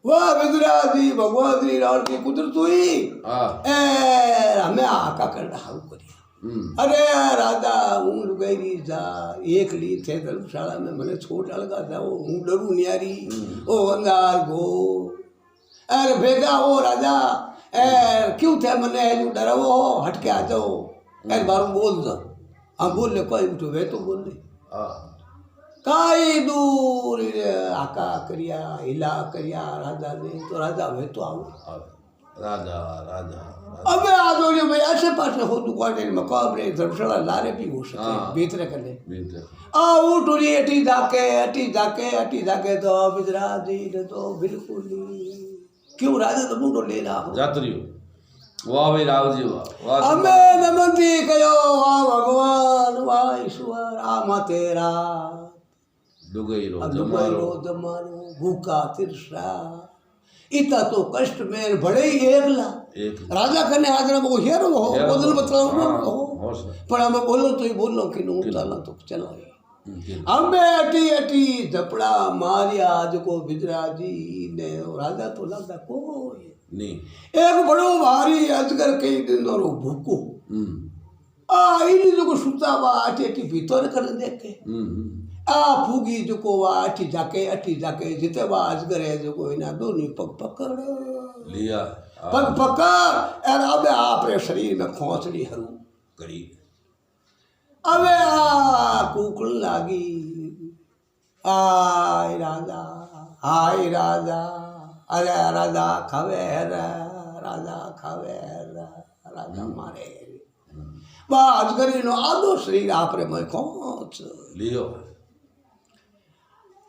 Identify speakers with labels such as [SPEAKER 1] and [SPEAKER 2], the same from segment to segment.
[SPEAKER 1] वाह विदुराजी भगवान श्री राम की कुदरत हुई ए हमें आका कर हाउ करिया अरे राजा हूँ लुगाई जा एक ली थे धर्मशाला में मैंने छोट अलगा जाओ हूँ डरू न्यारी ओ अंगार गो अरे भेगा ओ राजा क्यों थे मैंने जो डरा वो हट के आ जाओ एक बार बोल दो हम बोल ले कोई उठो वे तो बोल ले काई दूर आका करिया हिला करिया राजा ने तो राजा वे तो आओ
[SPEAKER 2] राजा राजा
[SPEAKER 1] अबे आ जाओ ये भाई ऐसे पासे हो तू क्वार्टर में काबरे धर्मशाला लारे भी हो सके भीतर कर ले आ उठोरी अटी जाके तो बिजरा जी ने तो बिल्कुल नहीं क्यों राजा तो मुंडो ले रहा
[SPEAKER 2] जातरियो वाह भाई राव जी वाह
[SPEAKER 1] हमें नमंती कयो वाह भगवान वाह ईश्वर आ तेरा
[SPEAKER 2] दुगई रो
[SPEAKER 1] जमारो भूखा तिरसा इतना तो कष्ट में बड़े ही एकला राजा कने हाजरा को हेरो हो बोल बताओ पर हमें बोलो तो ही बोलो कि नो चला तो चलो हमें अटी झपड़ा मारिया आज को बिजराजी ने राजा तो लगता कोई
[SPEAKER 2] नहीं
[SPEAKER 1] एक बड़ो भारी अजगर कई दिन और भूको इन जो सुता वा अटी भीतर कर देखे फूगी जो को वा अटी जाके जिते वा अजगर है जो को इना दोनों पग पकड़
[SPEAKER 2] लिया
[SPEAKER 1] पग पकड़ और अब आपरे शरीर में खोसड़ी हरू
[SPEAKER 2] करी
[SPEAKER 1] अबे कुकड़ लागी हाय राजा अरे राजा खावे राजा मारे बाज करी नो आधो शरीर आपरे में खोच
[SPEAKER 2] लियो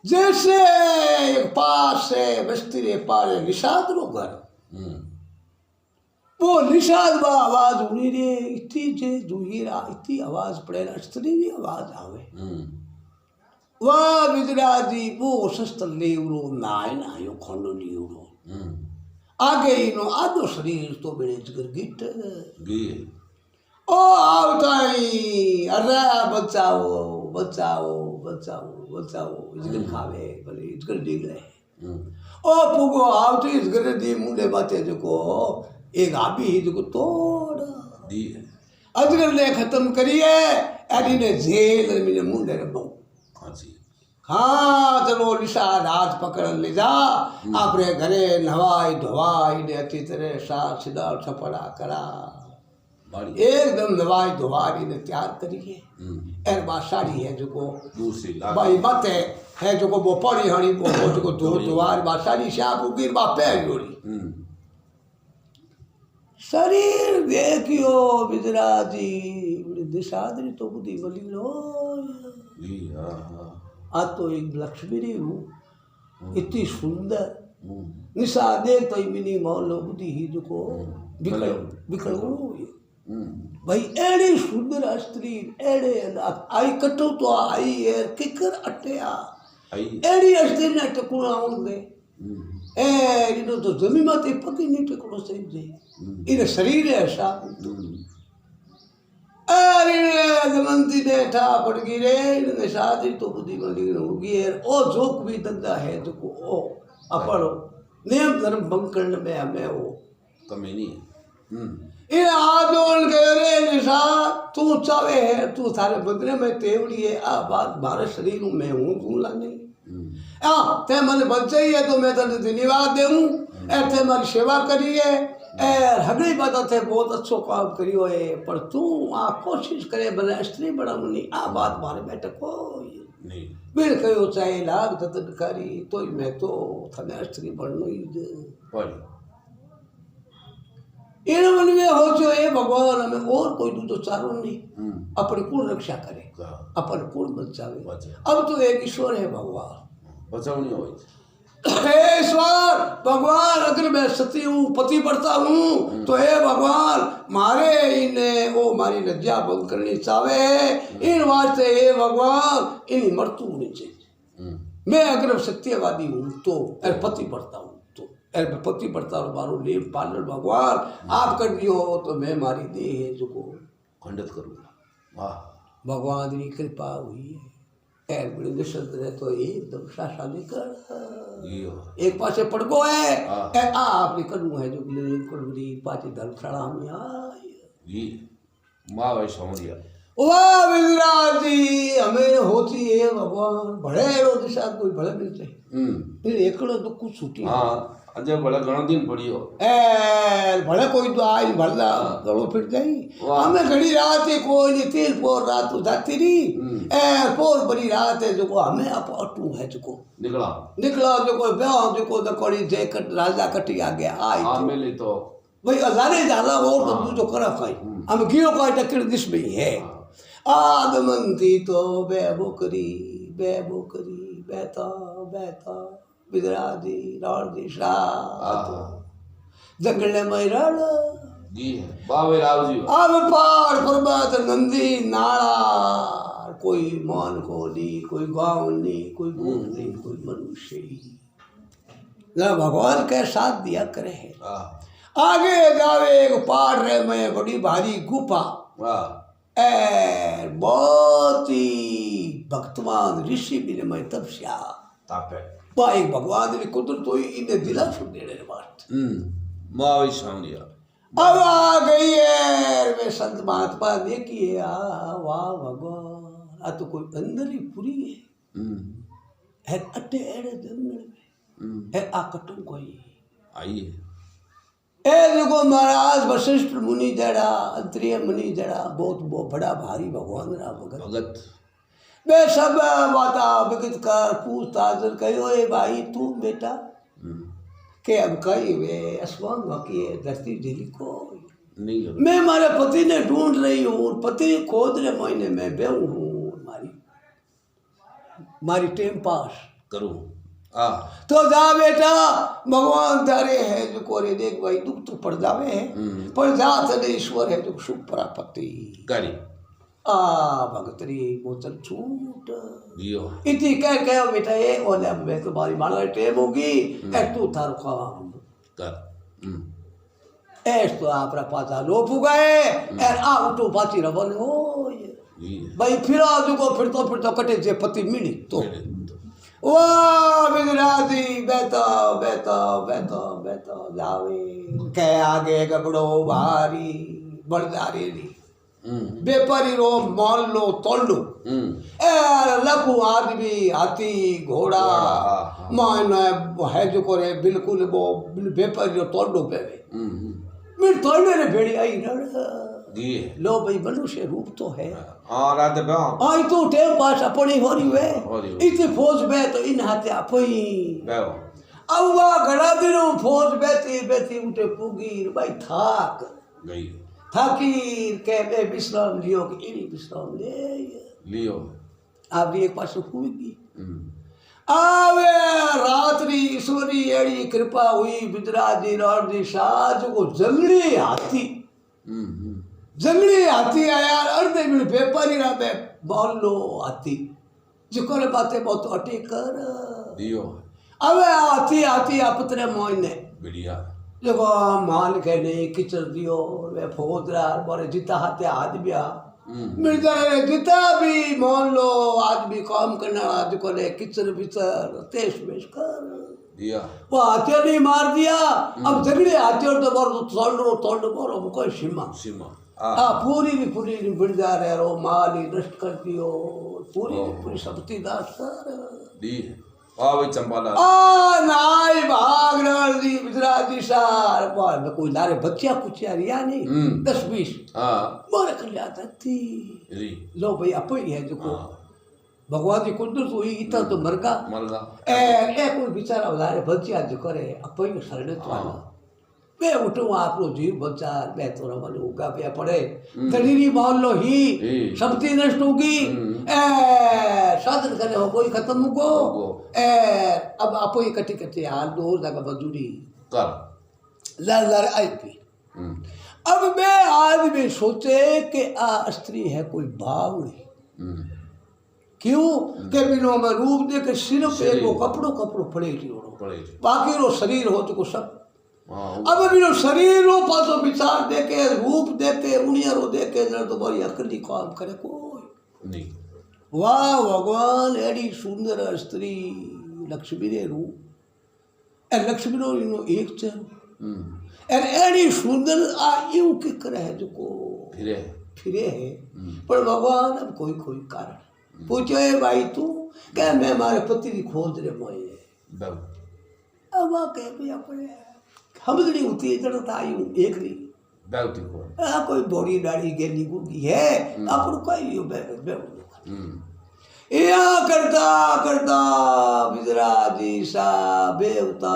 [SPEAKER 1] जैसे एक पास से बस्ती रे पारे निषाद रो घर वो निषाद बा आवाज उड़ी रे इतनी जे जुहीरा इतनी आवाज पड़े ना स्त्री की आवाज आवे वाह बिजराजी वो शस्त्र लेवरो नायो खंडो लियो आगे इनो आधो शरीर तो बेड़े जगर गिट ओ आवताई अरे बचाओ इजगर खावे भले इजगर डिगले ओ पुगो आवती इजगर दी मुंडे बाते जो को एक आबी जो को तोड़
[SPEAKER 2] दी
[SPEAKER 1] अजगर ने खत्म करिए एडी ने जेल में मुंडे रे बहु हाँ चलो निशाद हाथ पकड़ ले जा आपरे घरे नवाई धोवाई ने अच्छी तरह साफ सीधा छपड़ा करा एकदम नवाई धोवाई ने तैयार करिए एर बात साड़ी है जो को भाई बात है जो को वो पड़ी हणी वो जो को धोवार बात साड़ी शाप उगिर बा पैर जोड़ी शरीर देखियो बिजराजी दिशादरी तो बुद्धि बली लो आज तो एक लक्ष्मी हूँ इतनी सुंदर निशा देख तो मिनी मौलो बुद्धि ही जो को बिकड़ भाई एड़ी सुंदर स्त्री एड़े आई कटो तो आई एर किकर अटिया एड़ी स्त्री ने टकुणा होंगे ए इनो तो जमीन माते पति नहीं टकुणो सही जे इन शरीर ऐसा अरे जमंती ने ठा पड़ गई रे ने शादी तो बुद्धि बनी होगी ओ जोक भी धंधा है जो को ओ अपनो नियम धर्म भंग करने में हमें वो
[SPEAKER 2] कमी नहीं
[SPEAKER 1] इन आदोन के रे निशा तू चावे है तू थारे बदले में तेवड़ी है आ बात भारत शरीर में हूँ तू लाने ते मन बच्चे ही है तो मैं तेरे धन्यवाद देऊँ ऐसे हमारी सेवा करिए हगड़ी बात थे बहुत अच्छो काम करियो है पर तू आ कोशिश करे भले स्त्री बड़ा मुनी आ बात मारे बैठे कोई
[SPEAKER 2] नहीं
[SPEAKER 1] बिल कहो चाहे लाग ततन करी तो मैं तो थने स्त्री बननो ही दे इन मन में हो जो ये भगवान हमें और कोई दूसरो चारो नहीं अपनी कुल रक्षा करे अपन कुल बचावे अब तो एक ईश्वर है भगवान
[SPEAKER 2] बचावनी हो
[SPEAKER 1] हे ईश्वर भगवान अगर मैं सती हूँ पति पड़ता हूँ तो हे भगवान मारे इन्हें वो मारी लज्जा भंग करनी चाहे इन वास्ते हे भगवान इन मृत्यु होनी चाहिए मैं अगर सत्यवादी हूँ तो पति पड़ता हूँ तो पति पड़ता हूँ मारो लेप पालन भगवान आप कर दियो तो मैं मारी देह जो को
[SPEAKER 2] खंडित करूँगा
[SPEAKER 1] भगवान की कृपा हुई है एर बड़ी निशद रहे तो एकदम शाशा निकल
[SPEAKER 2] यो
[SPEAKER 1] एक पासे पड़को है
[SPEAKER 2] हाँ।
[SPEAKER 1] एर आप निकलू है जो कुलबरी पाचे धर्मशाला में आए
[SPEAKER 2] जी माँ भाई समझिया
[SPEAKER 1] वाह विराज जी हमें होती है भगवान भले रो दिशा कोई भले मिलते फिर एकड़ो दुख छूटी
[SPEAKER 2] हाँ अजय भला घणो दिन पड़ियो
[SPEAKER 1] ए भले कोई तो आज भला गलो फिर जाई
[SPEAKER 2] वाह।
[SPEAKER 1] हमें घड़ी रात है कोई नहीं तीन पोर रात उठाती रही ए पोर बड़ी रात है जो हमें अब अटू है जो निकला जो कोई ब्याह जो को दकोड़ी जे कट राजा कटी आ गया आई
[SPEAKER 2] हाँ मिली तो
[SPEAKER 1] भाई हजारे जाला और तो तू जो करा खाई हम गियो का टक्कर दिस में है आदमंती तो बेबोकरी बेता बिदरादी राजी शाह जंगल में रण
[SPEAKER 2] जी बाबे राव जी
[SPEAKER 1] अब पहाड़ पर्वत नंदी नाला कोई मान को नहीं कोई गाँव नहीं कोई भूत नहीं कोई मनुष्य ही ना भगवान के साथ दिया करे है आगे जावे एक पहाड़ रे में बड़ी भारी गुफा बहुत ही भक्तवान ऋषि भी मैं तपस्या
[SPEAKER 2] तापे
[SPEAKER 1] बा एक भगवान भी कुदरत हुई इन्हें दिला सुन देने बात
[SPEAKER 2] माँ भाई समझिया
[SPEAKER 1] अब आ गई है वे संत महात्मा देखिए वाह भगवान आ तो कोई अंदर ही पूरी है अट्टे एड़े जंगल में है आ कटम कोई
[SPEAKER 2] आइए
[SPEAKER 1] ए देखो महाराज वशिष्ठ मुनि जड़ा अंतरिय मुनि जड़ा बहुत बड़ा भारी भगवान रहा भगत वे सब माता विगत कर पूछताछ कहो ए भाई तू बेटा के अब कही वे आसमान बाकी है धरती झेली को
[SPEAKER 2] नहीं
[SPEAKER 1] मैं हमारे पति ने ढूंढ रही हूँ पति खोज रहे महीने में बेहू हूँ मारी टाइम पास
[SPEAKER 2] करूँ
[SPEAKER 1] तो जा बेटा भगवान तारे है जो कोरे देख भाई दुख तो पड़ जावे है पर जात ईश्वर है जो सुख प्राप्ति
[SPEAKER 2] करी
[SPEAKER 1] भगतरी मोचन छूट
[SPEAKER 2] जियो
[SPEAKER 1] इतनी कह बेटा ये ओले अब मैं तुम्हारी माला टेम होगी तू थारो काम
[SPEAKER 2] कर
[SPEAKER 1] ऐस तो आपरा पाचा लो पुगाए एर आ उठो पाची रवन हो भाई फिर फिर तो कटे जे पति मिली तो वाह बिजराजी बेतो जावे के आगे गबड़ो भारी बड़दारी बेपारी रो मान लो तोड़ लो लखू आदमी हाथी घोड़ा मान है जो करे बिल्कुल वो बेपारी रो तोड़ लो पे मेरे तोड़ने ने भेड़ी आई लो भाई मनुष्य रूप तो है आई तो टेम पास अपनी हो रही है इतने फौज में तो इन हाथे अपनी अब वह घड़ा दिनों फौज बेती उठे पुगी भाई थाक
[SPEAKER 2] गई
[SPEAKER 1] थाकीर के विश्राम लियो कि इनी विश्राम लियो आप एक पास हुई आवे रात्रि ईश्वरी एड़ी कृपा हुई बिदराजी राजी साज को जंगली हाथी आया अर्धे मिल व्यापारी राबे बोल लो हाथी जिको ने बातें बहुत अटी कर
[SPEAKER 2] दियो
[SPEAKER 1] अबे हाथी अपतरे मोइने
[SPEAKER 2] बढ़िया
[SPEAKER 1] देखो मान के नहीं किचर दियो वे फोदरा बोले जिता हाथे आदमी मिल जाए जिता भी मान लो आदमी काम करना आज को ले किचर बिचर तेज बेच कर
[SPEAKER 2] दिया
[SPEAKER 1] वो हाथियों ने मार दिया अब झगड़े हाथियों तो बोलो तोड़ बोलो कोई सीमा पूरी बढ़ जा रहे रो माल ही नष्ट कर दियो पूरी संपत्ति दास कर
[SPEAKER 2] दी भाई चंपाला
[SPEAKER 1] नाई भाग दी बिजराजी सार पर कोई लारे बच्चिया कुचिया रिया नहीं 10-20 मोरे कर लिया थी लो भाई अपन है जो को भगवान की कुदरत हुई इतना तो मरगा ए कोई बेचारा लारे बच्चिया जो करे अपन शरण तो आना मैं उठूँ आप लोग जीव बच्चा मैं थोड़ा मन उगा पे पड़े तरीरी मान लो ही शक्ति नष्ट होगी साधन करे हो कोई खत्म हो अब आप ही कटी हाल दो जगह मजदूरी
[SPEAKER 2] कर
[SPEAKER 1] लड़ आई थी अब मैं आज भी सोचे कि आ स्त्री है कोई बावड़ी क्यों के बिनो में रूप दे के सिर्फ एक वो कपड़ो पड़ेगी बाकी रो शरीर हो तो सब अब बिनो शरीर रो पासो विचार देके रूप देके उनियरो देके तो बड़ी अकली काम करे कोई नहीं वाह भगवान एडी सुंदर स्त्री लक्ष्मी रे रूप ए लक्ष्मी रो इनो एक चेहरो और एडी सुंदर आ यूं की करे है जो को फिरे है पर भगवान अब कोई कोई कारण पूछो है भाई तू क्या मैं हमारे पति की खोज रे मोए अब आ कह भैया अपने हमदड़ी होती है जरूरत आई हूँ एक ली कोई बॉडी दाढ़ी गेली गुगी है अपन कोई या करता करता बिजराजी सा बेवता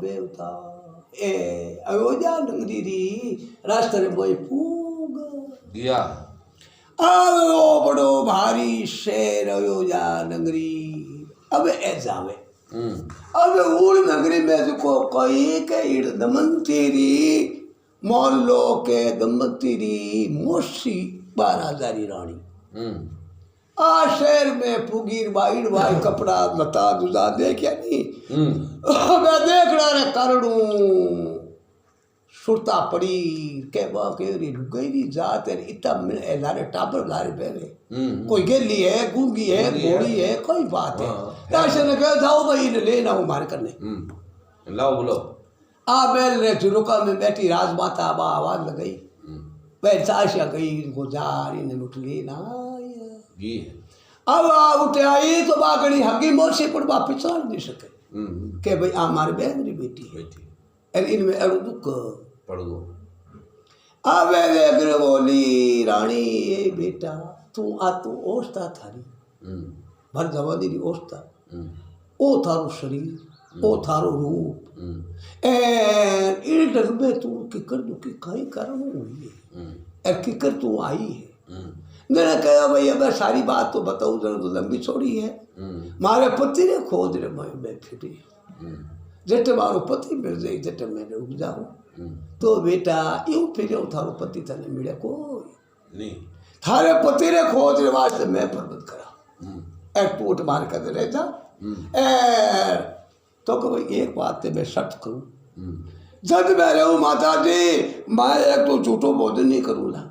[SPEAKER 1] बेवता ए अयोध्या नगरी री रास्ते रे मोई पूग
[SPEAKER 2] दिया
[SPEAKER 1] आओ बड़ो भारी शेर अयोध्या नगरी अब ऐसा में अब उड़ नगरी में जो कोई के इड़ दमंतीरी मोहल्लो के दमंतीरी मोशी 12,000 रानी आ शहर में पुगीर बाइड भाई कपड़ा लता दुजा देखिया नहीं मैं देख रहा रे करड़ू सुरता पड़ी के बा के री गई जात है इतना लारे टाबर लारे पहले कोई गेली है गूंगी है घोड़ी है कोई बात है ऐसे ने कहा जाओ भाई ले ना मार करने
[SPEAKER 2] लाओ बोलो
[SPEAKER 1] आ बैल रे झुरुका में बैठी राजमाता बा आवाज लगाई बैठ चाशिया गई गुजारी ने लुट ली ना अब उठे आई तो बागड़ी हगी मोशी पर वापिस आ नहीं सके के भाई आ मारे बहन री बेटी है इनमें अड़ू दुख
[SPEAKER 2] पड़ गो
[SPEAKER 1] अब देख बोली रानी ये बेटा तू आ तू ओस्ता थारी भर जवानी री ओस्ता ओ थारो शरीर ओ थारो रूप इन डर में तू किकर दुखी कहीं कारण हुई है किकर तू आई है मैंने कहा भाई अब सारी बात तो बताऊँ जरा तो लंबी छोड़ी है मारे पति ने खोज रे मैं फिटी जट मारो पति मिल जाए जट मैंने रुक जाऊँ तो बेटा यूं फिर थारो पति तने मिले कोई
[SPEAKER 2] नहीं
[SPEAKER 1] थारे पति ने खोज रे वास्ते मैं पर्वत करा एक टूट मार कर रह जा तो भाई एक बात है मैं शर्त करूँ जब मैं रहूँ माता जी मैं एक तो झूठो भोजन नहीं करूँगा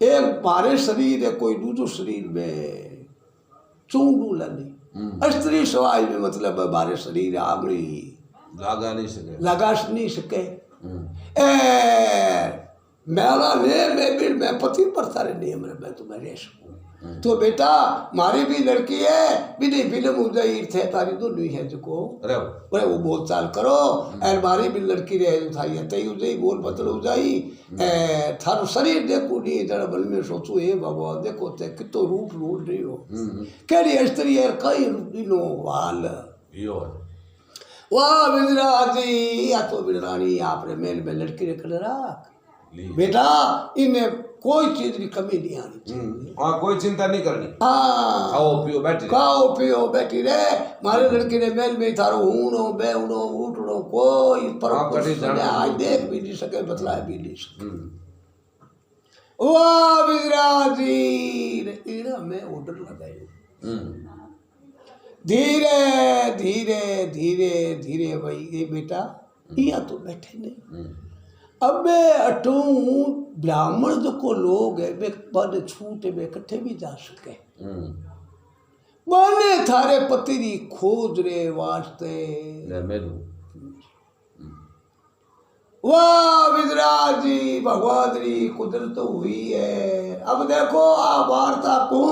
[SPEAKER 1] एक मारे शरीर है कोई दूसरो शरीर में चूंडू नहीं स्त्री सवाई में मतलब मारे शरीर आगड़ी
[SPEAKER 2] लगा
[SPEAKER 1] नहीं सके मेरा ने मैं पति पर सारे नियम मैं तुम्हें रह सकूँ तो बेटा मारी भी लड़की है बिनी फिल्म उजाई थे तारी तो नहीं है जो अरे वो बोल चाल करो और मारी भी लड़की रहे उठाई है तई उजाई बोल बतल उजाई थारो शरीर देखो नहीं जरा बल में सोचो हे भगवान देखो ते कितो रूप लूट रही हो केड़ी स्त्री है कई दिनो वाल
[SPEAKER 2] यो
[SPEAKER 1] वाह बिजराजी या तो बिजरानी आपने मेल में लड़की रे कर रख बेटा इन्हें कोई चीज की कमी नहीं आनी चाहिए
[SPEAKER 2] हाँ कोई चिंता नहीं करनी
[SPEAKER 1] हाँ
[SPEAKER 2] खाओ
[SPEAKER 1] पियो बैठी रे मारे लड़की ने मेल में थारो हूनो बेउनो उठनो कोई पर आज देख भी नहीं सके बतलाए भी नहीं सके वाह बिजराजी इड़ा में ऑर्डर लगायो धीरे धीरे धीरे धीरे भाई ये बेटा यहाँ तो बैठे नहीं अब अटू ब्राह्मण जो को लोग है वे पद छूटे वे कट्ठे भी जा सके माने थारे पति री खोज रे वास्ते वाह विदराज जी भगवान री कुदरत हुई है। अब देखो आ वार्ता को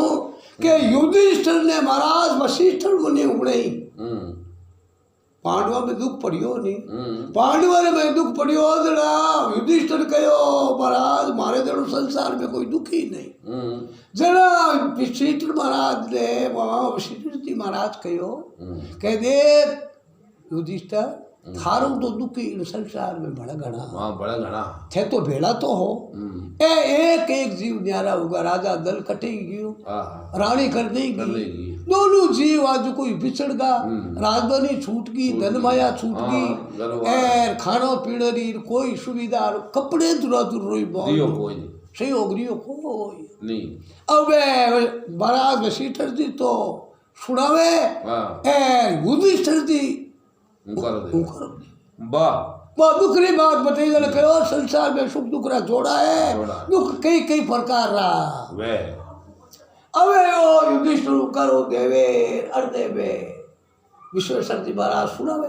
[SPEAKER 1] के युधिष्ठिर ने महाराज वशिष्ठ मुनि उड़ई पांडवा में दुख पड़ियो नहीं पांडवा में दुख पड़ियो जरा युधिष्ठिर कहो महाराज मारे जड़ो संसार में कोई दुख ही नहीं जरा वशिष्ठ महाराज ने वहाँ वशिष्ठ जी महाराज कहो कह दे युधिष्ठिर थारो तो दुखी संसार में बड़ा घना थे तो भेड़ा तो हो एक एक जीव न्यारा होगा राजा दल कटेगी रानी कर देगी दोनों जीव आज कोई बिछड़गा राजधानी छूट गई धन माया छूट गई एर खाना पीने री कोई सुविधा कपड़े दुरा दुर रोई सही होगरियो कोई नहीं। अब महाराज वशिष्ठ जी तो सुनावे युधिष्ठिर जी दुखरी बात बताई जरा कहो संसार में सुख दुख रहा जोड़ा है दुख कई कई प्रकार रहा अवे ओ युधिष्ठिर करो देवे अर्धे में विश्वेश्वर जी महाराज सुनावे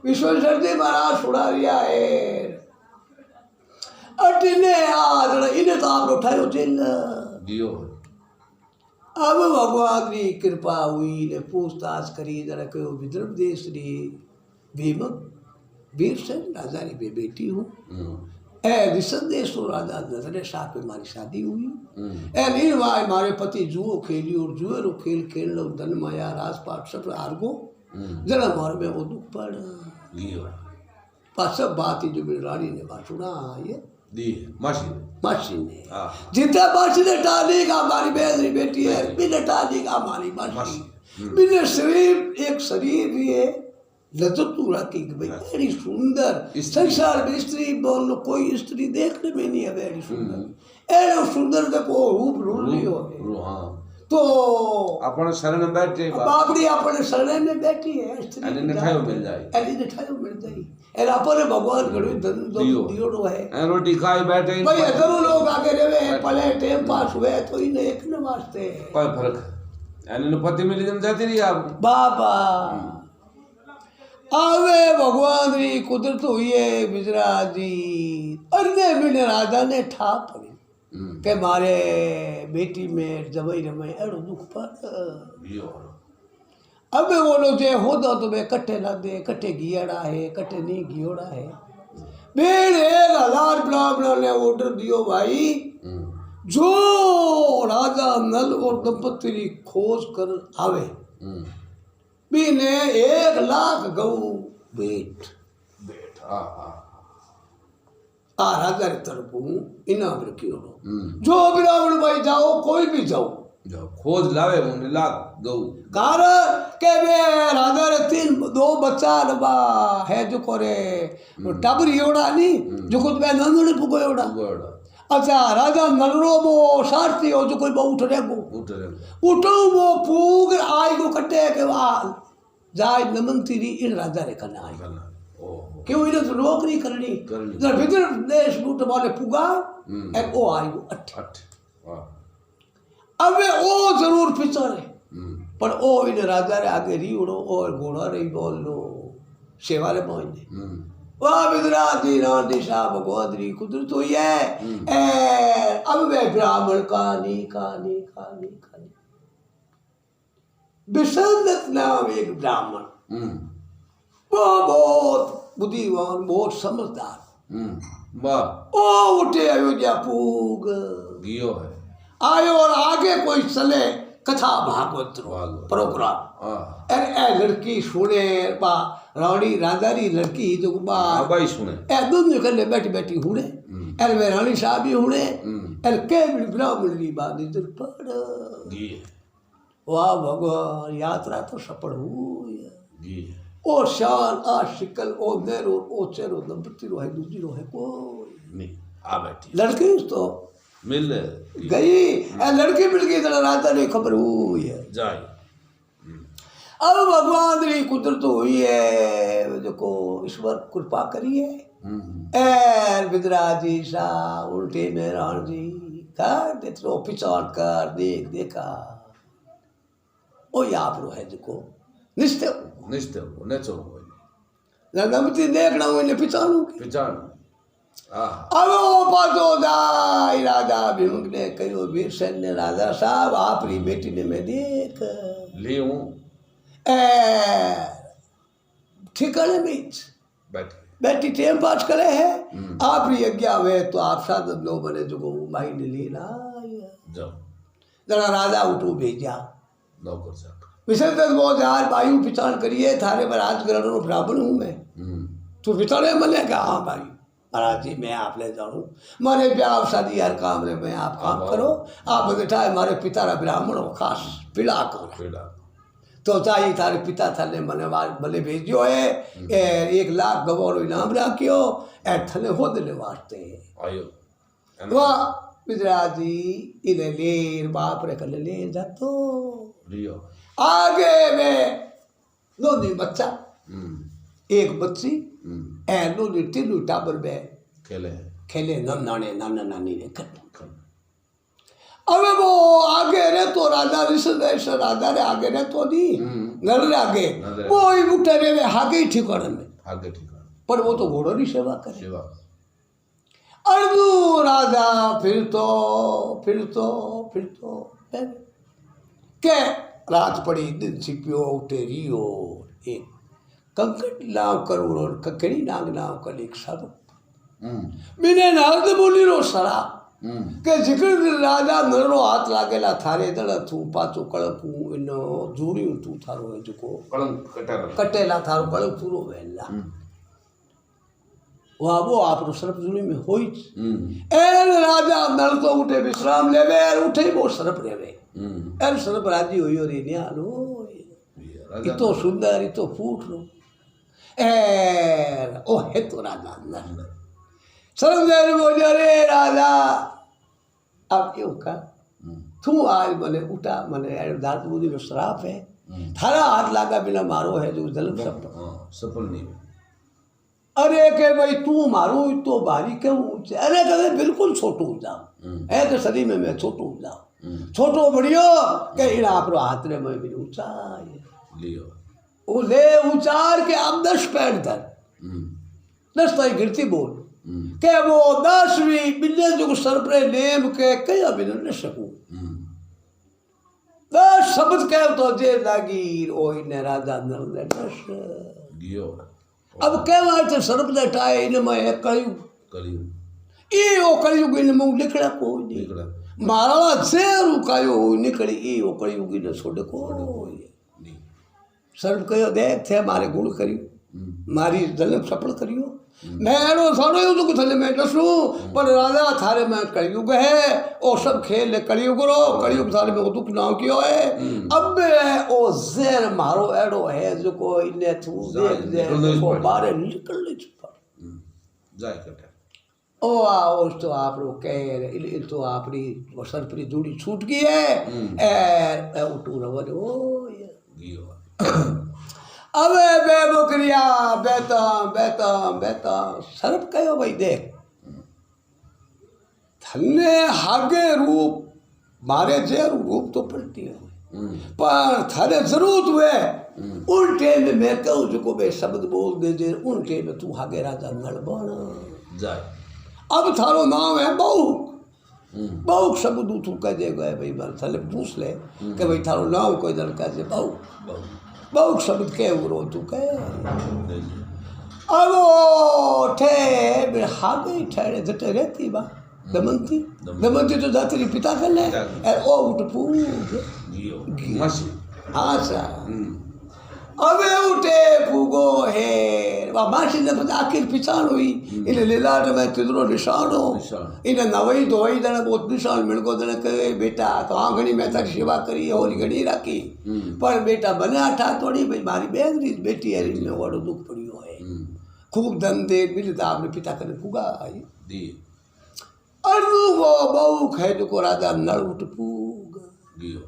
[SPEAKER 1] विश्वेश्वर जी महाराज सुना रिया है अटने आज इन्हें तो आप उठायो जेल
[SPEAKER 2] दियो
[SPEAKER 1] अब भगवान की कृपा हुई ने पूछताछ करी जरा कहो विदर्भ देश री भीम वीरसेन राजा री बेटी हूँ ए विशन देश तो राजा नजरे शाह पे हमारी शादी हुई ए नीरवाय मारे पति जुओ खेली और जुए रो खेल खेल लो धन माया राजपाट सब आर्गो जरा मार में वो दुख पड़ा पर सब बात ही जो मेरी रानी ने बात सुना ये
[SPEAKER 2] दी
[SPEAKER 1] मासी ने जितना मासी ने टाली का हमारी बहन री बेटी है बिना टाली का हमारी मासी बिना शरीर एक शरीर भी है लज्जत रखी कि भाई बड़ी सुंदर संसार में स्त्री बोल लो कोई स्त्री देखने में नहीं है बड़ी सुंदर एड़ो सुंदर देखो रूप रूली हो तो
[SPEAKER 2] अपन शरण में बैठे
[SPEAKER 1] बाबड़ी अपन शरण में बैठी है स्त्री
[SPEAKER 2] अली नठायो मिल जाए
[SPEAKER 1] एल अपन भगवान घड़ो धन दियोड़ो है
[SPEAKER 2] ए रोटी खाई बैठे
[SPEAKER 1] भाई अगर लोग आगे रहे पले टाइम पास हुए तो इन्हें एक न वास्ते
[SPEAKER 2] कोई फर्क एने पति मिल जन जाती रही आप
[SPEAKER 1] बाबा आवे भगवान री कुदरत हुई है गुजरात जी अर्धे महीने राजा ने ठा पड़ी के मारे बेटी में जबई रमे एड़ो दुख पर अब वो लोग जे होदा तो वे कट्टे ना दे कट्टे गियड़ा है कट्टे नहीं गियोड़ा है बेड़ 1000 ब्राह्मण ने ऑर्डर दियो भाई जो राजा नल और दंपति की खोज कर आवे बीने 1 लाख गऊ बेट आ राजा रे तरफू इनाम रखियो जो ब्राह्मण भाई जाओ कोई भी जाओ
[SPEAKER 2] खोज लावे मुने लाख गऊ
[SPEAKER 1] कार के वे राजा रे 2 बच्चा लबा है जो करे टाबर योड़ा नहीं जो कुछ बे नंदने पुगो योड़ा अच्छा राजा नलरो वो सारती हो जो कोई उठ उठो वो पूग आई को कटे के वाल जाय नमन तीरी इन राजा रे कने आई क्यों इन्हें तो नौकरी करनी जब विदर्भ देश बूट वाले पुगा एक ओ आई वो अठ अब ओ जरूर पिछड़े पर ओ इन राजा रे आगे री उड़ो और घोड़ा रे बोल लो सेवा रे पहुंचे वाह विदराज जी राम दिशा भगवान री कुदरत हुई है अब वे ब्राह्मण कहानी विसंगत नाम एक ब्राह्मण वो बहुत बुद्धिवान बहुत समझदार ओ उठे अयोध्या पूग
[SPEAKER 2] गियो है
[SPEAKER 1] आयो और आगे कोई चले कथा भागवत प्रोग्राम ए लड़की सुने बा रानी राजा री लड़की जो
[SPEAKER 2] बाई सुने
[SPEAKER 1] ए दोनों कने बैठी हुने ए वे रानी साहब भी हुने ए के ब्राह्मण री बात इधर पड़ वाह भगवान यात्रा तो सफल हुई ओ शान आ शिकल ओ नेरो ओ चेरो दंपति रो है दूसरी रो है कोई
[SPEAKER 2] नहीं आ बैठी
[SPEAKER 1] लड़की तो
[SPEAKER 2] मिल
[SPEAKER 1] गई ए लड़की मिल गई तो राजा ने खबर हुई है
[SPEAKER 2] जाए
[SPEAKER 1] अब भगवान री कुदरत हुई है जो को ईश्वर कृपा करिए ए विदराज जी सा उल्टे में राण जी कर दे तो पिछाड़ कर देखा ओ यहाँ पर है जो निश्चय
[SPEAKER 2] नेचो
[SPEAKER 1] दंपति देखना हुई पिछाड़ू अब वो पातो दाई राजा भीम ने कहो वीरसेन ने राजा साहब आपरी बेटी ने मैं देख
[SPEAKER 2] लियो
[SPEAKER 1] ठिकाने में बैठी टाइम पास करे है आपरी आज्ञा हुए तो आप साथ लो बने जो माई ने लेना जरा राजा उठो भेजा
[SPEAKER 2] नौकर साहब
[SPEAKER 1] विशेष बहुत यार वायु पिछाड़ करिए थारे पर आज करो ब्राह्मण हूँ मैं तू पिछाड़े मने क्या हाँ भाई महाराज जी मैं आप ले जाऊँ मारे ब्याह शादी हर काम रे मैं आप काम करो आप बैठा है हमारे पिता रा ब्राह्मण हो खास पिला कर तो चाहिए थारे पिता थाने मने भले भेजियो है 1 लाख गवारो इनाम रखियो ए थले हो दिले वास्ते आयो वाह विदराज जी इले लेर बाप रे कले ले जातो
[SPEAKER 2] लियो
[SPEAKER 1] आगे में दोनों बच्चा एक बच्ची ऐनो तीनों टाबर में खेले नाना नानी ने अबे वो आगे रे तो राजा ऋषिदेश राजा रे आगे रे तो नहीं नर रे आगे वो ही उठे रे आगे ठिकाने में
[SPEAKER 2] आगे ठीक है
[SPEAKER 1] पर वो तो घोड़ों की सेवा करे
[SPEAKER 2] सेवा
[SPEAKER 1] अर्जु राजा फिर तो के रात पड़ी दिन छिपियो उठे रियो एक कंकड़ नाव करोड़ और ककड़ी नाग नाव कर एक साधु बिने नारद बोली रो सरा के जिक्र राजा नरो हाथ लागेला थारे दड़ थू पाचो कळपू इनो जूड़ियों तू थारो है जको
[SPEAKER 2] कलंक
[SPEAKER 1] कटेला थारो कळप पूरो वेला वो आप सर्प जुड़ी में होई एर राजा नल तो उठे विश्राम लेवे एर उठे वो सर्प लेवे एर सर्प राजी हुई और न्यालो इतो सुंदर इतो फूट लो एर ओ है तो राजा नल सर्प देर बोले रे राजा अब क्यों का तू आज मने उठा मने एर दांत बुद्धि में श्राप है थारा हाथ लागा बिना मारो है जो जन्म
[SPEAKER 2] सफल नहीं
[SPEAKER 1] अरे के भाई तू मारो तो भारी क्यों ऊंचे अरे कहे बिल्कुल छोटो हो जाओ है तो सदी में मैं छोटो हो जाओ छोटो बढ़ियो के इन आप हाथ रे में भी ऊंचा
[SPEAKER 2] लियो
[SPEAKER 1] वो ले उचार के अब 10 पैर तक 10 ताई गिरती बोल के वो 10वीं बिल्ले जो सरपरे नेम के कई अभी न सकूं 10 शब्द के तो जे लागी ओ ने राजा नल ने 10
[SPEAKER 2] गियो
[SPEAKER 1] अब कहवा सर्प लटाए इन में कलयुग ई ओ कलयुग इन में निकला कोई नहीं मारा जेर कायो निकली ई ओ कलयुग इन छोड़ को सर्प कहो देख थे मारे गुण करियो मारी जन्म सफल करियो मैं एड़ो सारो यो तो थले मैं दसू पर राजा थारे में कलयुग है ओ सब खेल कलयुग रो कलयुग थारे में दुख नाव कियो है अब ओ जेर मारो एड़ो है जो को इने तू देख दे को बाहर निकल ले छुपा
[SPEAKER 2] जाय कटे
[SPEAKER 1] ओ आओ तो आप रो कह तो आपरी सरपरी जोड़ी छूट गई है ए उठू रहो ओ
[SPEAKER 2] गियो
[SPEAKER 1] अबे बे बकरिया बेता सर्प कहो भाई देख थने हागे रूप मारे जेर रूप तो पलटी हो पर थारे जरूरत हुए उल्टे में मैं कहूँ जो बे शब्द बोल दे जे उल्टे में तू हागे राजा नल बन
[SPEAKER 2] जाए
[SPEAKER 1] अब थारो नाम है बहु शब्द तू कह देगा भाई बार थाले पूछ ले कि भाई थारो नाम कोई दल कह दे बहु शब्द के उरो तू के अब ठे हागे ठहरे जटे रहती बा दमंती तो जाती पिता कर ले ओ उठ पूग
[SPEAKER 2] मसी
[SPEAKER 1] आशा अबे उठे फूगो है वा मासी ने पता आखिर पिछाण हुई इने लीलाट में तिदरो निशान हो इने नवई धोई दने बहुत निशान मिल को दने कहे बेटा तो आंगणी में तारी सेवा करी होली घड़ी राखी पर बेटा बने आठा तोड़ी भाई मारी बहन री बेटी है इने वड़ो दुख पड़ियो है खूब धन दे मिलता आपने पिता करे फूगा आई
[SPEAKER 2] दी
[SPEAKER 1] अरु वो बहु खेद को राजा नल उठ फूग
[SPEAKER 2] गियो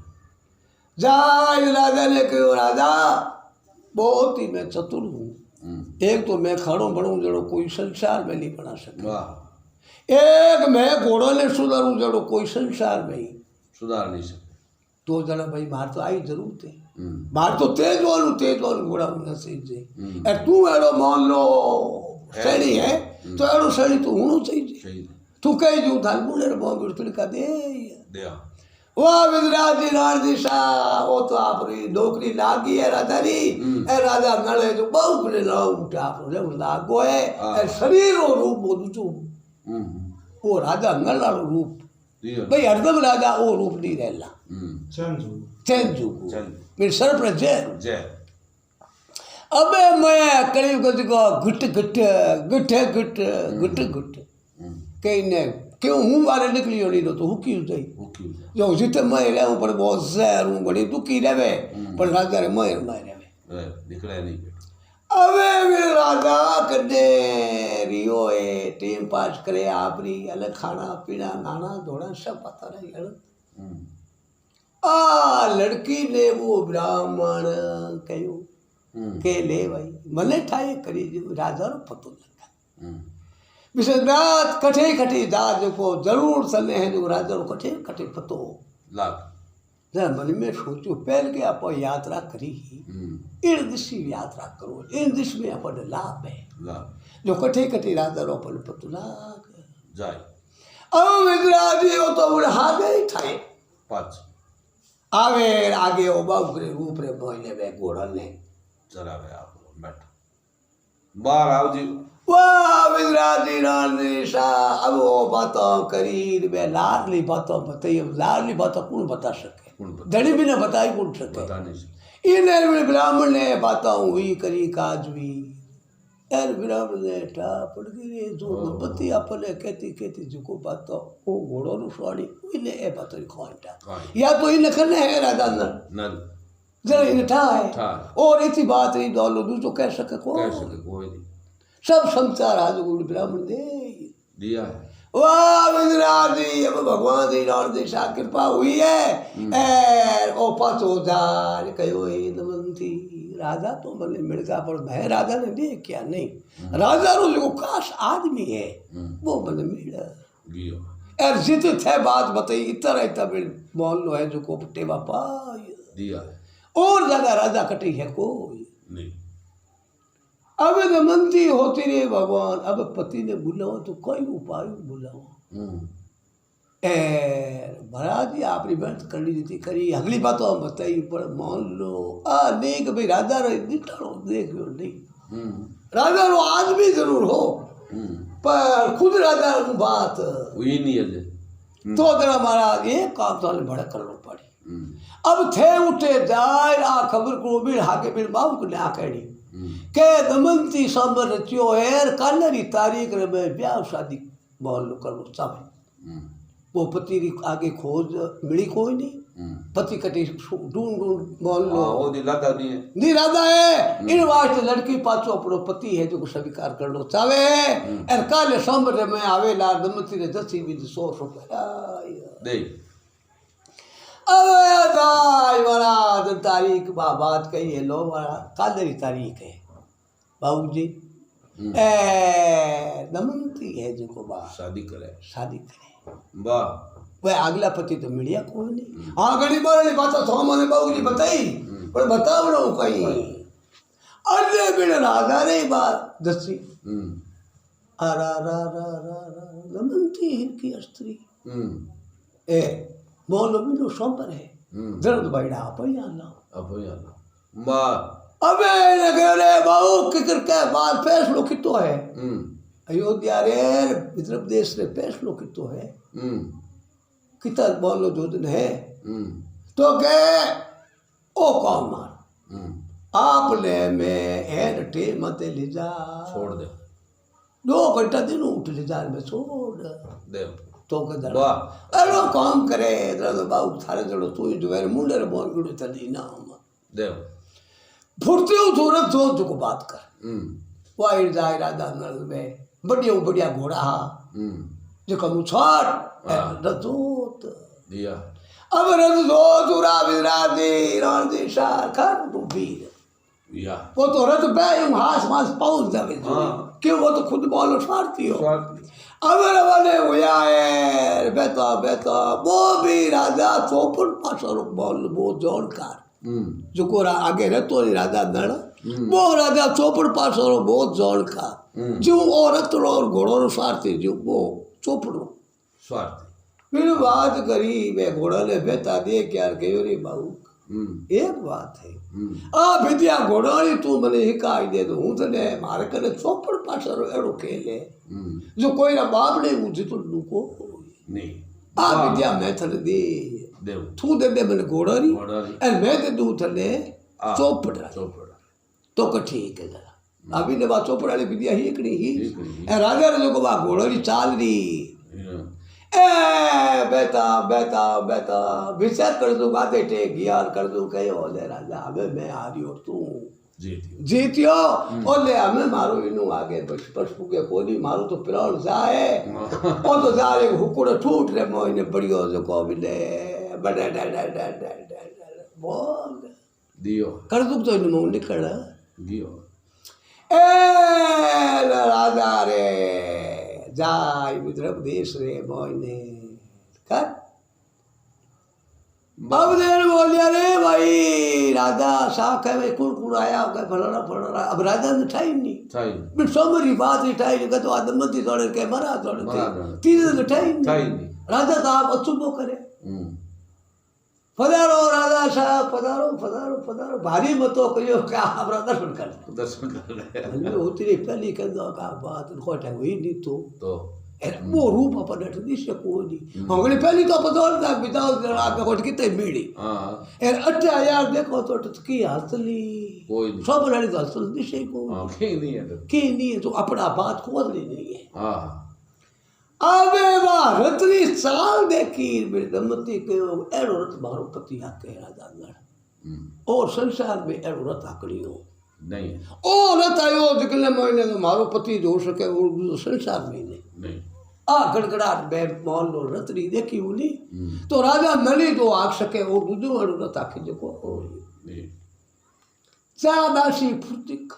[SPEAKER 1] जाय राजा ने कहो राजा बहुत ही मैं चतुर हूँ एक तो मैं खड़ो बनूँ जड़ो कोई संसार में नहीं बना सके एक मैं घोड़ो ने सुधारूँ जड़ो कोई संसार में ही
[SPEAKER 2] सुधार नहीं सके
[SPEAKER 1] तो जरा भाई बाहर तो आई जरूर थे बाहर तो तेज वालू घोड़ा होना चाहिए तू एड़ो मान लो सैनी है तो एड़ो सैनी तो होना चाहिए तू कही जू थाल मुंडे बहुत तिड़का दे वाह विदराज जी राण दिशा वो तो आपरी नौकरी लागी है राजा री ए राजा नले जो बहुत बड़े नाम उठे आप रे लागो है ए शरीर और रूप बोलू वो राजा नला रूप भाई हरदम राजा वो रूप नहीं रहला चंजू मेरे सर पर जय अबे मैं करीब को घुट कहीं ने क्यों हूँ मारे निकली होनी तो हुकी जाई जो जिते मैं रहूँ पर बहुत जहर हूँ बड़ी दुखी रहे पर राजा रे मैं रहे
[SPEAKER 2] निकले नहीं
[SPEAKER 1] अबे वे राजा कदे रियो है टाइम पास करे आपरी अलग खाना पीना नाना धोना सब पता नहीं आ लड़की ने वो ब्राह्मण कहो के ले भाई मने ठाए करी राजा रो पतो लगा विशेषनाथ कठे कठे दार जेको ज़रूर सने है जो राजा रो कठे कठे पतो
[SPEAKER 2] लाख
[SPEAKER 1] जरा मन में सोचो पहल के आप यात्रा करी इन दिशा यात्रा करो इन दिशा में अपन लाभ है
[SPEAKER 2] लाख
[SPEAKER 1] जो कठे कठे राजा रो अपन पतो लाग
[SPEAKER 2] जाए
[SPEAKER 1] अब विद्राजी हो तो बोले हागे ही ठाए
[SPEAKER 2] पाँच
[SPEAKER 1] आवे आगे ओ बाबरे रूप रे मोहने वे घोड़न ने
[SPEAKER 2] चला गया आप बैठो बाहर आओ जी
[SPEAKER 1] वाह विद्राजी रानीशा अब वो बातों करी वे लाडली बातों बताइए लाडली बातों कौन बता सके धनी भी ना बताई कौन सके
[SPEAKER 2] बता नहीं सकते
[SPEAKER 1] इन ब्राह्मण ने बातों हुई करी काज हुई यार ब्राह्मण ने ठा पड़ गई जो नपति अपने कहती कहती जो बातों वो घोड़ों नु स्वाणी इने ए बातों खोंटा या तो इन करने है राजा
[SPEAKER 2] नल
[SPEAKER 1] जरा इन ठा है और इसी बात ही दौलो दूसरो कह सके
[SPEAKER 2] कोई नहीं
[SPEAKER 1] सब संसार आज गुरु ब्राह्मण दे
[SPEAKER 2] दिया है
[SPEAKER 1] वाह विद्राजी अब भगवान दी राण दी सा कृपा हुई है ए ओ 5000 कहो ही दमंती राजा तो मने मिलगा पर मैं राजा ने दे क्या नहीं राजा रो जो खास आदमी है वो मने मिल
[SPEAKER 2] दिया
[SPEAKER 1] और जित थे बात बताई इतना इतना बोल लो है जो को पट्टे बापा
[SPEAKER 2] दिया है
[SPEAKER 1] और ज्यादा राजा कटी है कोई
[SPEAKER 2] नहीं
[SPEAKER 1] अब दमंती होती रही भगवान अब पति ने बुलाओ तो कोई उपाय बुलाओ महाराज जी आपने मेहनत करनी थी करी अगली बात तो हम बताइए पर मान लो नहीं कि भाई राजा रो देख लो नहीं राजा रो आज भी जरूर हो पर खुद राजा रो बात
[SPEAKER 2] वही नहीं है
[SPEAKER 1] तो तेरा महाराज ये काम तो बड़ा करना पड़ी अब थे उठे जाए आ खबर को भी हाके भी बाबू को ना करी के दमंती सांबर रचियो है कालरी तारीख रे में ब्याह शादी बोल करो चाहे वो पति री आगे खोज मिली कोई नहीं पति कटी ढूंढ बोल लो
[SPEAKER 2] वो दिलाता नहीं है
[SPEAKER 1] निरादा है इन वास्ते लड़की पाछो अपनो पति है जो स्वीकार कर लो चाहे और काले सांबर में आवे ला दमंती रे 10 भी 100 रुपया
[SPEAKER 2] दे
[SPEAKER 1] अब महाराज तारीख बात कही है लो कालरी तारीख है बाबूजी दमंती है जो बात शादी करे वाह वह अगला पति तो मिलिया कोई नहीं हाँ गड़ी बार बात तो मैंने बाबूजी बताई पर बता रहा हूँ कहीं अरे बिना राजा रे बात दसी दमंती की स्त्री ए बोलो बिनो सोपर है दर्द बैठा अपना
[SPEAKER 2] वाह
[SPEAKER 1] अबे नगरे बाबू किकर के बाद फैसलो कितो है अयोध्या रे विदर्भ देश रे फैसलो कितो है किता बोलो जो दिन है तो के ओ कौन मार आप ले में हेड टे मत ले जा छोड़ दे 2 घंटा दिन उठ ले जा में छोड़ दे तो के वाह अरे काम करे इधर बाबू थारे जड़ो तू जो है मुंडे रे बोल गुड़ चली ना दे फुर्ती सूरत जो जो को बात कर वाइर जाए राजा नल में बढ़िया घोड़ा जो कमु छोड़ रजोत दिया अब रजोत उरा विराजी रण दिशा कर डूबी या वो तो रथ पे हास मास पहुंच जावे क्यों वो तो खुद बोलो स्वार्थी हो अगर वाले हुआ है बेटा वो भी राजा 54 बोल वो जोड़कर जो को आगे रहतो राजा नड़ वो राजा 54 बहुत जोड़ का जो औरत और घोड़ो रो स्वार्थी जो वो चोपड़ो स्वार्थी फिर बात करी वे घोड़ा ने बेटा दे क्या कहो रे बाबू एक बात है आ विद्या घोड़ानी तू मने हिकाई दे तो हूँ तने मारे करे 54 एड़ो खेले जो कोई ना बाप ने मुझे तो लुको नहीं आ विद्या मैं थने दे तू दे दे मैंने घोड़ारी और मैं दे दूँ थने चौपड़ा तो का ठीक है जरा अभी ने बात चौपड़ा वाली विद्या ही इकड़ी ही राजा ने जो को बात घोड़ारी चाल दी ए बेटा विचार कर दूँ बातें टेक यार कर दूँ कहे ओले राजा हमें मैं आ रही और तू जीतियो ओले हमें मारो इनू आगे पशु के कोनी मारो तो प्राण जाए और तो जाए हुकुड़ ठूट रे मोइने बढ़ियो जो को बिले बड़े बोल दियो कर दूँ तो इनू निकल दियो ए राजा रे विद्रभ देश रे मोइने कर अब देर बोलिया रे भाई राजा साख है भाई कुड़ आया गए फलाना अब राजा ने ठाई नहीं बिन सोमरी बात ही ठाई नहीं तो आदमती तोड़े के मरा तोड़े तीन दिन ठाई नहीं राजा तो आप अचूबो करे पधारो राजा साहब पधारो पधारो पधारो भारी मतो करियो क्या आप दर्शन कर हमने होती रे पहली कहंदो का बात कोटा हुई नहीं तो वो रूप अपन अटदी से कोनी हमने पहली तो पदोल था बिताओ आगे कोट किते मिली एर 8000 देखो तो की हसली कोई सब लड़ी तो हसल दिशे को के नहीं है तो अपना बात खोद नहीं है अबे वाह रतनी साल देखी बिरदमती के एड़ो रत मारो पति आके राजा गण और संसार में एड़ो रत आकड़ियो नहीं ओ रत आयो जिकले महीने तो मारो पति जो सके वो संसार में नहीं आ गड़गड़ाट बे मॉल लो रतनी देखी उनी तो राजा नली तो आग सके और दूजो एड़ो रत आके जको और चादासी फुर्तिक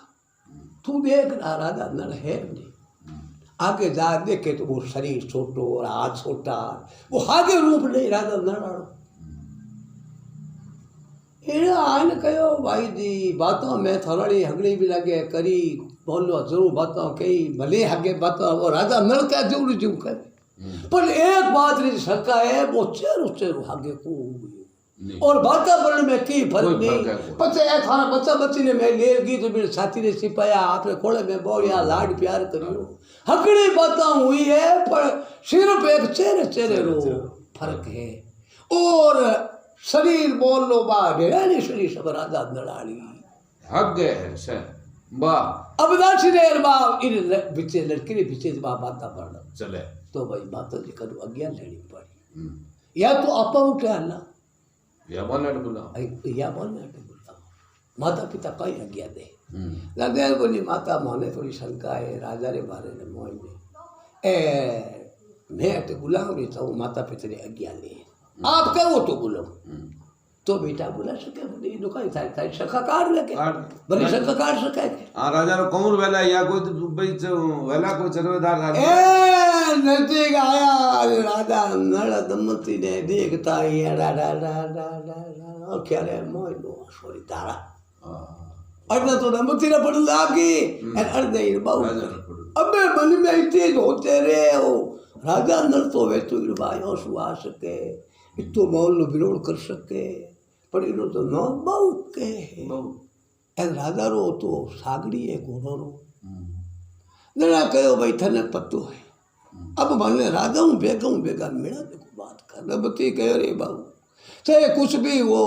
[SPEAKER 1] तू देख ना राजा नल है नहीं आगे जा देखे तो वो शरीर छोटो और हाथ छोटा वो आगे रूप नहीं राजा नड़ाड़ो आन कहो भाई जी बातों में थोड़ी हगड़ी भी लगे करी बोलो जरूर बातों कई भले आगे बातों वो राजा नड़ का जरूर जू करे पर एक बात नहीं शंका है वो चेरो आगे को और वातावरण में की फर्क नहीं पचे थारा बच्चा बच्ची ने मैं ले गई तो मेरे साथी ने सिपाया आपने कोड़े में बोलिया लाड प्यार करियो हकड़ी बातें हुई है पर सिर्फ एक चेहरे रो फर्क है और शरीर बोल लो बाढ़ शरीर सब राजा नड़ाली
[SPEAKER 2] हक गए से बा
[SPEAKER 1] अब दासी ने बा इन बिचे लड़की ने बिचे बा बाता पड़ना
[SPEAKER 2] चले
[SPEAKER 1] तो भाई माता जी करू आज्ञा लेनी पड़ी या तो आपा उठे ना या बोलना माता पिता कई आज्ञा दे लगे बोली माता मोने थोड़ी शंका है राजा रे बारे ने मोह में मैं तो बुलाऊं नहीं तो माता पिता ने आज्ञा ले आप कहो तो बुलाओ तो बेटा बुला सके बोली दुकान था शका काट लेके बड़ी शका काट सके
[SPEAKER 2] हां राजा रो कमर वेला या कोई भाई वेला कोई चरवेदार
[SPEAKER 1] नजदीक आया राजा नड़ दमती ने देखता ही क्या रे मोय नो सॉरी तारा अरे तो दमती ने पड़ लागी अर्धे बाऊ अबे मन में इतने होते रे हो राजा नड़ तो वे तो भाई सुहा सके इतो मौल नो विरोध कर सके पर इनो तो नौ बाऊ के है राजा रो तो सागड़ी है घोड़ो रो नड़ा कहो भाई थने पत्तो है अब माने राजा हूँ बेगा मेरा देखो बात कर दमती कह रे बाबू चाहे कुछ भी वो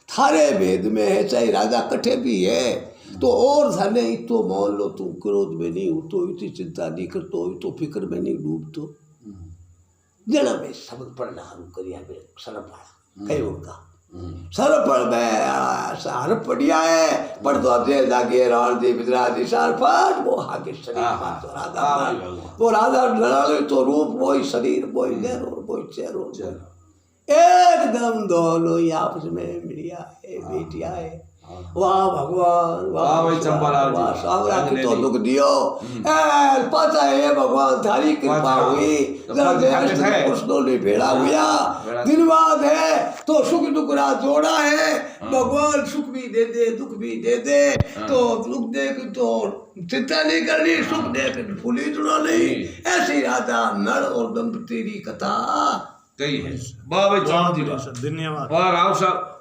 [SPEAKER 1] थारे भेद में है चाहे राजा कठे भी है तो और थाने इतो मान लो तू क्रोध में नहीं हो तो इतनी चिंता नहीं करतो तो फिक्र में नहीं डूबतो जना में शब्द पढ़ना हम करिया में सर पड़ा कई उनका सर पढ़ में सार पढ़िया है पढ़ तो दे जागे राणदी बिदरादी सार पढ़ वो आगे शरीर तो राधा वो राधा लड़ा तो रूप वही शरीर वही लहरो वही चेहरो एकदम दोनों ही आपस में मिलिया है बेटिया है वाह भगवान वाह भाई चंपालाल वाह सावरा की तो दुख दियो पता है भगवान थारी कृपा हुई जरा देश कृष्णों ने भेड़ा हुआ दिन बाद है तो सुख दुख रा जोड़ा है भगवान सुख भी दे दे दुख भी दे दे तो दुख देख तो चिंता नहीं करनी सुख देख फूली जुड़ा नहीं ऐसी राजा नल और दंपति की कथा
[SPEAKER 2] कही है वाह भाई धन्यवाद वाह राव साहब